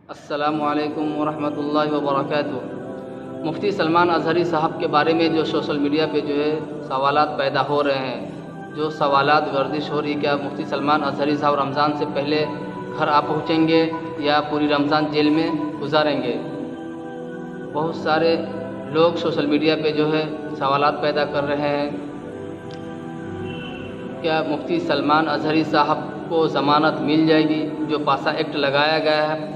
अस्सलामुअलैकुम वरहमतुल्लाहि वबरकातुहू। मुफ्ती सलमान अज़हरी साहब के बारे में जो सोशल मीडिया पे जो है सवालात पैदा हो रहे हैं, जो सवालात गर्दिश हो रही, क्या मुफ्ती सलमान अज़हरी साहब रमज़ान से पहले घर आ पहुँचेंगे या पूरी रमज़ान जेल में गुजारेंगे। बहुत सारे लोग सोशल मीडिया पे जो है सवालात पैदा कर रहे हैं, क्या मुफ्ती सलमान अज़हरी साहब को ज़मानत मिल जाएगी जो पासा एक्ट लगाया गया है,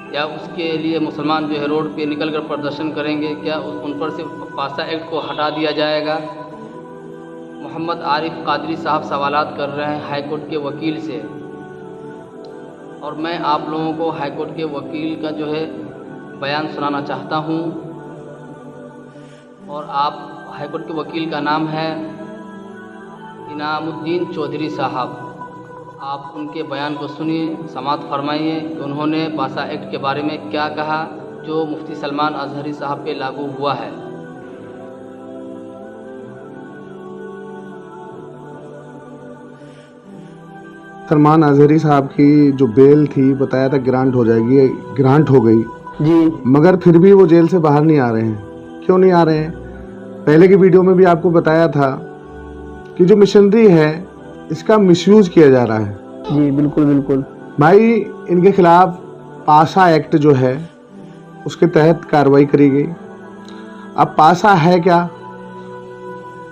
या उसके लिए मुसलमान जो है रोड पे निकल कर प्रदर्शन करेंगे, क्या उन पर से पासा एक्ट को हटा दिया जाएगा। मोहम्मद आरिफ कादरी साहब सवालात कर रहे हैं हाई कोर्ट के वकील से, और मैं आप लोगों को हाई कोर्ट के वकील का जो है बयान सुनाना चाहता हूं। और आप हाई कोर्ट के वकील का नाम है इनामुद्दीन चौधरी साहब। आप उनके बयान को सुनिए, समाअत फरमाइए कि उन्होंने पासा एक्ट के बारे में क्या कहा जो मुफ्ती सलमान अज़हरी साहब पे लागू हुआ है। सलमान अज़हरी साहब की जो बेल थी बताया था ग्रांट हो जाएगी, ग्रांट हो गई जी, मगर फिर भी वो जेल से बाहर नहीं आ रहे हैं। क्यों नहीं आ रहे हैं? पहले की वीडियो में भी आपको बताया था कि जो मिशनरी है इसका मिसयूज किया जा रहा है। जी, बिल्कुल बिल्कुल। भाई इनके खिलाफ पासा एक्ट जो है उसके तहत कार्रवाई करी गई। अब पासा है क्या?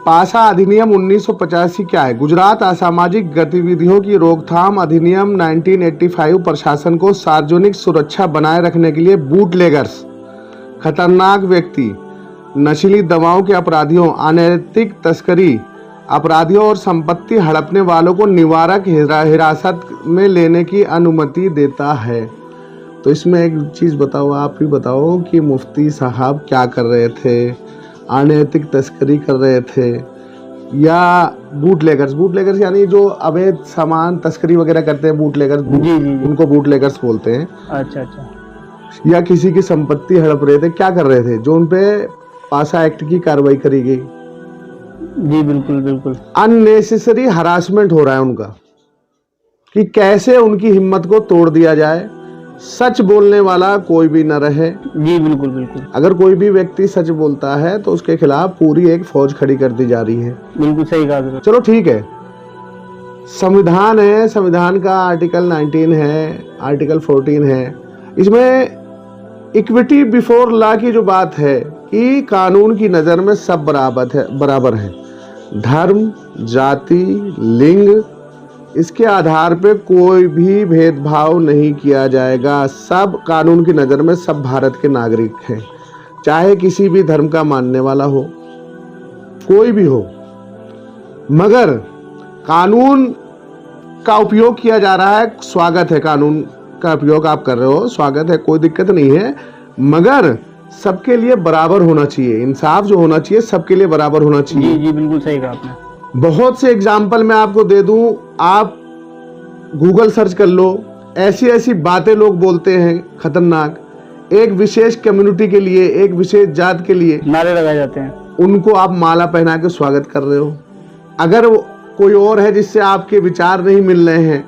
पासा अधिनियम 1985 क्या है? गुजरात असामाजिक गतिविधियों की रोकथाम अधिनियम 1985 प्रशासन को सार्वजनिक सुरक्षा बनाए रखने के लिए बूटलेगर्स, खतरनाक व्यक्ति, नशीली दवाओं के अपराधियों, अनैतिक तस्करी अपराधियों और संपत्ति हड़पने वालों को निवारक हिरासत में लेने की अनुमति देता है। तो इसमें एक चीज़ बताओ, आप ही बताओ कि मुफ्ती साहब क्या कर रहे थे? अनैतिक तस्करी कर रहे थे या बूटलेगर्स यानी जो अवैध सामान तस्करी वगैरह करते हैं, बूटलेगर्स, जी, जी। उनको बूटलेगर्स बोलते हैं। अच्छा अच्छा। या किसी की संपत्ति हड़प रहे थे, क्या कर रहे थे? जो उन पे पासा एक्ट की कार्रवाई करी गई। जी, बिल्कुल बिल्कुल। अननेसेसरी हरासमेंट हो रहा है उनका कि कैसे उनकी हिम्मत को तोड़ दिया जाए, सच बोलने वाला कोई भी न रहे। जी, बिल्कुल बिल्कुल। अगर कोई भी व्यक्ति सच बोलता है तो उसके खिलाफ पूरी एक फौज खड़ी कर दी जा रही है। बिल्कुल सही कहा। चलो ठीक है, संविधान है, संविधान का आर्टिकल 19 है, आर्टिकल 14 है। इसमें इक्विटी बिफोर लॉ की जो बात है कि कानून की नज़र में सब बराबर है। धर्म, जाति, लिंग, इसके आधार पे कोई भी भेदभाव नहीं किया जाएगा। सब कानून की नज़र में सब भारत के नागरिक हैं, चाहे किसी भी धर्म का मानने वाला हो, कोई भी हो। मगर कानून का उपयोग किया जा रहा है, स्वागत है, कानून का उपयोग आप कर रहे हो, स्वागत है, कोई दिक्कत नहीं है। मगर सबके लिए बराबर होना चाहिए, इंसाफ जो होना चाहिए सबके लिए बराबर होना चाहिए। जी जी, बिल्कुल सही कहा आपने। बहुत से एग्जाम्पल मैं आपको दे दूं, आप गूगल सर्च कर लो, ऐसी ऐसी बातें लोग बोलते हैं खतरनाक, एक विशेष कम्युनिटी के लिए, एक विशेष जात के लिए नारे लगाए जाते हैं। उनको आप माला पहना के स्वागत कर रहे हो। अगर कोई और है जिससे आपके विचार नहीं मिल रहे हैं,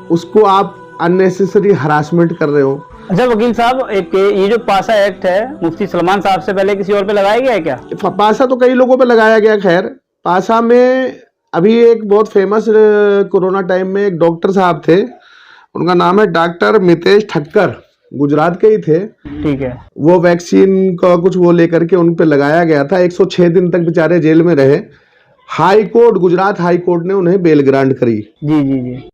उसको आप अननेसेसरी हरासमेंट कर रहे हो। अच्छा वकील साहब, एक ये जो पासा एक्ट है मुफ्ती सलमान साहब से पहले किसी और पे लगाया गया है क्या? पासा तो कई लोगों पे लगाया गया। खैर, पासा में अभी एक बहुत फेमस कोरोना टाइम में एक डॉक्टर साहब थे, उनका नाम है डॉक्टर मितेश ठक्कर, गुजरात के ही थे। ठीक है। वो वैक्सीन का कुछ वो लेकर के उन पे लगाया गया था। 106 दिन तक बेचारे जेल में रहे। High court, Gujarat high court ने उन्हें बेल ग्रांट करी। जी जी जी।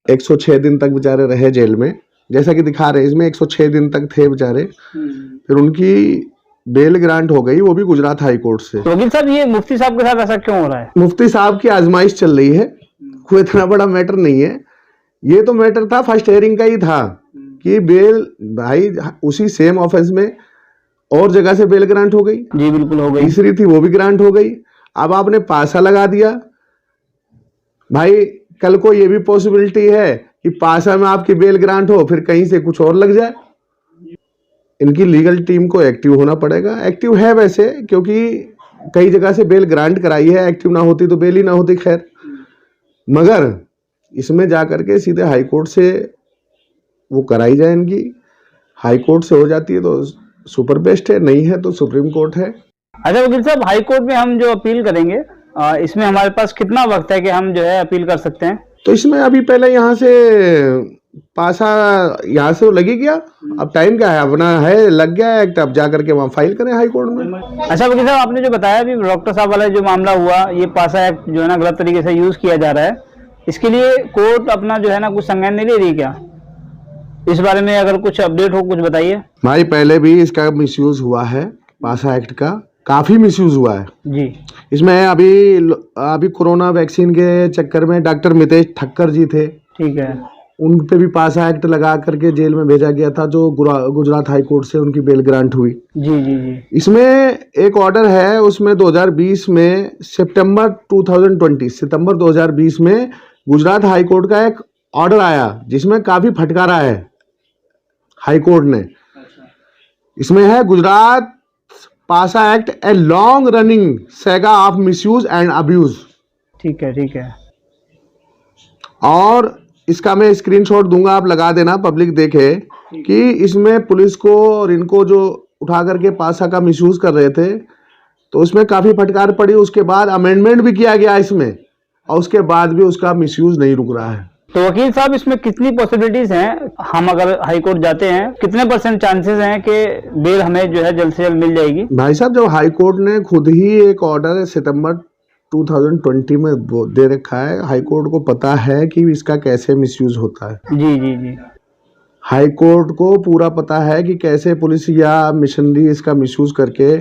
106 दिन तक बेचारे रहे जेल में, जैसा कि दिखा रहे हैं इसमें 106 दिन तक थे बेचारे। फिर उनकी बेल ग्रांट हो गई, वो भी गुजरात हाई कोर्ट से। तो वकील साहब, ये मुफ्ती साहब के साथ ऐसा क्यों हो रहा है? मुफ्ती साहब की आजमाइश चल रही है, कोई इतना बड़ा मैटर नहीं है। ये तो मैटर था फर्स्ट हेयरिंग का ही था कि बेल, भाई उसी सेम ऑफेंस में और जगह से बेल ग्रांट हो गई। जी बिल्कुल हो गई। तीसरी थी वो भी ग्रांट हो गई। अब आपने पासा लगा दिया। भाई कल को ये भी पॉसिबिलिटी है कि पासा में आपकी बेल ग्रांट हो, फिर कहीं से कुछ और लग जाए। इनकी लीगल टीम को एक्टिव होना पड़ेगा। एक्टिव है वैसे, क्योंकि कई जगह से बेल ग्रांट कराई है, एक्टिव ना होती तो बेल ही ना होती। खैर, मगर इसमें जाकर के सीधे हाई कोर्ट से वो कराई जाए इनकी। हाई कोर्ट से हो जाती है तो सुपर बेस्ट है, नहीं है तो सुप्रीम कोर्ट है। अच्छा वकील साहब, हाई कोर्ट में हम जो अपील करेंगे इसमें हमारे पास कितना वक्त है कि हम जो है अपील कर सकते हैं? तो इसमें अभी पहले यहाँ से पासा यहाँ से लगी गया, अब टाइम क्या है, अपना है लग गया एक्ट, अब जा करके वहाँ फाइल करें हाई कोर्ट में। अच्छा वकील साहब, आपने जो बताया अभी डॉक्टर साहब वाला जो मामला हुआ, ये पासा एक्ट जो है ना गलत तरीके से यूज किया जा रहा है, इसके लिए कोर्ट अपना जो है ना कुछ संज्ञान नहीं ले रही क्या? इस बारे में अगर कुछ अपडेट हो कुछ बताइए। भाई पहले भी इसका मिसयूज हुआ है, पासा एक्ट का काफी मिसयूज हुआ है जी। इसमें। अभी कोरोना वैक्सीन के चक्कर में डॉक्टर मितेश ठक्कर जी थे, ठीक है, उन पे भी पासा एक्ट लगा करके जेल में भेजा गया था, जो गुजरात हाई कोर्ट से उनकी बेल ग्रांट हुई। जी जी जी। इसमें एक ऑर्डर है, उसमें 2020 में सितंबर 2020 में गुजरात हाई कोर्ट का एक ऑर्डर आया जिसमें काफी फटकारा है हाई कोर्ट ने। इसमें है गुजरात पासा act a long running saga of misuse and abuse. ठीक है ठीक है। और इसका मैं स्क्रीनशॉट दूंगा, आप लगा देना, पब्लिक देखे कि इसमें पुलिस को और इनको जो उठा करके पासा का मिसयूज कर रहे थे तो उसमें काफी फटकार पड़ी। उसके बाद अमेंडमेंट भी किया गया इसमें, और उसके बाद भी उसका मिसयूज नहीं रुक रहा है। तो वकील साहब, इसमें कितनी पॉसिबिलिटीज हैं, हम अगर हाई कोर्ट जाते हैं कितने % चांसेस हैं कि बेल हमें जो है जल्द से जल्द मिल जाएगी? भाई साहब, जब हाई कोर्ट ने खुद ही एक ऑर्डर सितंबर 2020 में दे रखा है, हाई कोर्ट को पता है कि इसका कैसे मिसयूज होता है। जी जी जी। हाई कोर्ट को पूरा पता है कि कैसे पुलिस या मिशनरी इसका मिसयूज करके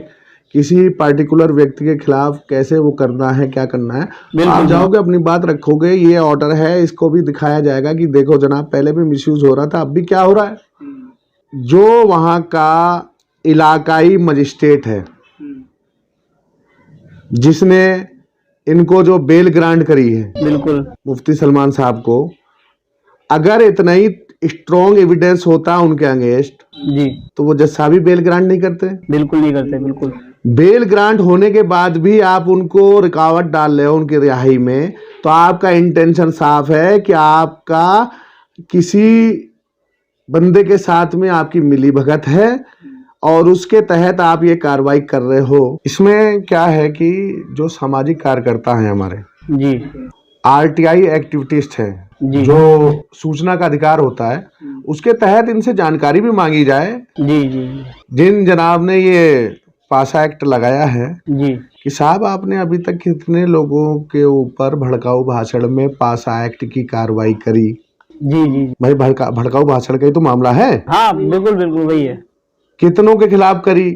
किसी पार्टिकुलर व्यक्ति के खिलाफ कैसे वो करना है, क्या करना है। आप जाओगे अपनी बात रखोगे, ये ऑर्डर है, इसको भी दिखाया जाएगा कि देखो जनाब, पहले भी मिसयूज हो रहा था, अब भी क्या हो रहा है। जो वहां का इलाकाई मजिस्ट्रेट है जिसने इनको जो बेल ग्रांट करी है, बिल्कुल, मुफ्ती सलमान साहब को, अगर इतना ही स्ट्रॉन्ग एविडेंस होता उनके अगेंस्ट जी तो वो जज साहब भी बेल ग्रांट नहीं करते। बिल्कुल नहीं करते, बिल्कुल। बेल ग्रांट होने के बाद भी आप उनको रुकावट डाल रहे हो उनकी रिहाई में, तो आपका इंटेंशन साफ है कि आपका किसी बंदे के साथ में आपकी मिली भगत है और उसके तहत आप ये कार्रवाई कर रहे हो। इसमें क्या है कि जो सामाजिक कार्यकर्ता हैं हमारे जी, आरटीआई एक्टिविटिस्ट हैं, जो सूचना का अधिकार होता है, उसके तहत इनसे जानकारी भी मांगी जाए। जी जी। जिन जनाब ने ये पासा एक्ट लगाया है जी कि साहब आपने अभी तक कितने लोगों के ऊपर भड़काऊ भाषण में पासा एक्ट की कार्रवाई करी। जी जी भाई भड़काऊ भाषण का ही तो मामला है। हाँ बिल्कुल बिल्कुल वही है। कितनों के खिलाफ करी,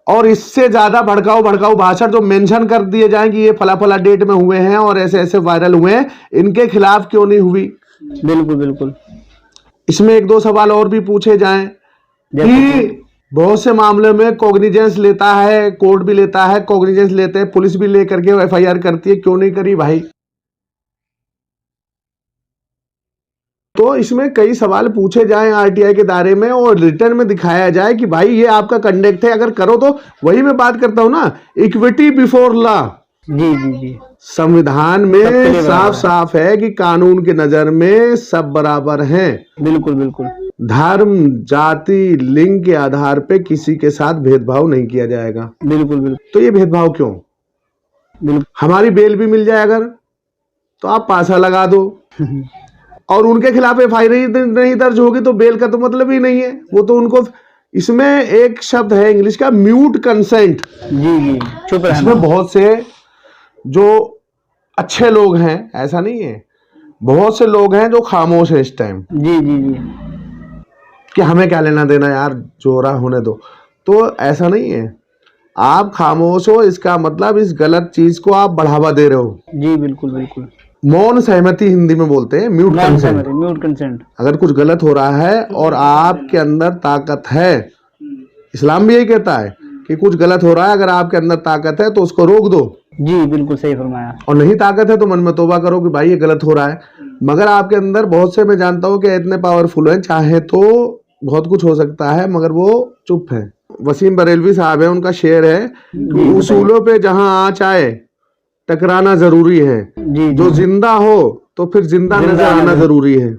और इससे ज्यादा भड़काऊ भाषण जो मेंशन कर दिए जाए कि ये फला फला डेट में हुए हैं और ऐसे ऐसे वायरल हुए हैं, इनके खिलाफ क्यों नहीं हुई। बिल्कुल बिल्कुल। इसमें एक दो सवाल और भी पूछे जाएं कि बहुत से मामले में कॉग्निजेंस लेता है, कोर्ट भी लेता है, कॉग्निजेंस लेते हैं, पुलिस भी लेकर के एफआईआर करती है, क्यों नहीं करी भाई। तो इसमें कई सवाल पूछे जाएं आरटीआई के दायरे में और रिटर्न में दिखाया जाए कि भाई ये आपका कंडक्ट है, अगर करो तो। वही मैं बात करता हूं ना, इक्विटी बिफोर लॉ। जी जी जी। संविधान में साफ साफ है कि कानून की नजर में सब बराबर हैं। बिल्कुल बिल्कुल। धर्म, जाति, लिंग के आधार पे किसी के साथ भेदभाव नहीं किया जाएगा। बिल्कुल बिल्कुल। तो ये भेदभाव क्यों? बिल्कुल। हमारी बेल भी मिल जाए अगर, तो आप पासा लगा दो और उनके खिलाफ एफआईआर नहीं दर्ज होगी तो बेल का तो मतलब ही नहीं है। वो तो उनको, इसमें एक शब्द है इंग्लिश का, म्यूट कंसेंट। जी जी, चुप रहना। इसमें बहुत से जो अच्छे लोग हैं, ऐसा नहीं है, बहुत से लोग हैं जो खामोश है इस टाइम। जी जी जी। कि हमें क्या लेना देना यार, जो हो रहा होने दो। तो ऐसा नहीं है, आप खामोश हो, इसका मतलब इस गलत चीज को आप बढ़ावा दे रहे हो। जी बिल्कुल बिल्कुल। मौन सहमति हिंदी में बोलते हैं, म्यूट कंसेंट। Mute consent. अगर कुछ गलत हो रहा है और आपके अंदर ताकत है, इस्लाम भी यही कहता है कि कुछ गलत हो रहा है, अगर आपके अंदर ताकत है तो उसको रोक दो। जी बिल्कुल सही फरमाया। और नहीं ताकत है तो मन में तौबा करो कि भाई ये गलत हो रहा है। मगर आपके अंदर बहुत से, मैं जानता हूं कि इतने पावरफुल हैं, चाहे तो बहुत कुछ हो सकता है, मगर वो चुप है। वसीम बरेलवी साहब है, उनका शेर है कि उसूलों पे जहां आँच आए टकराना जरूरी है, जो जिंदा हो तो फिर जिंदा नजर आना जरूरी है।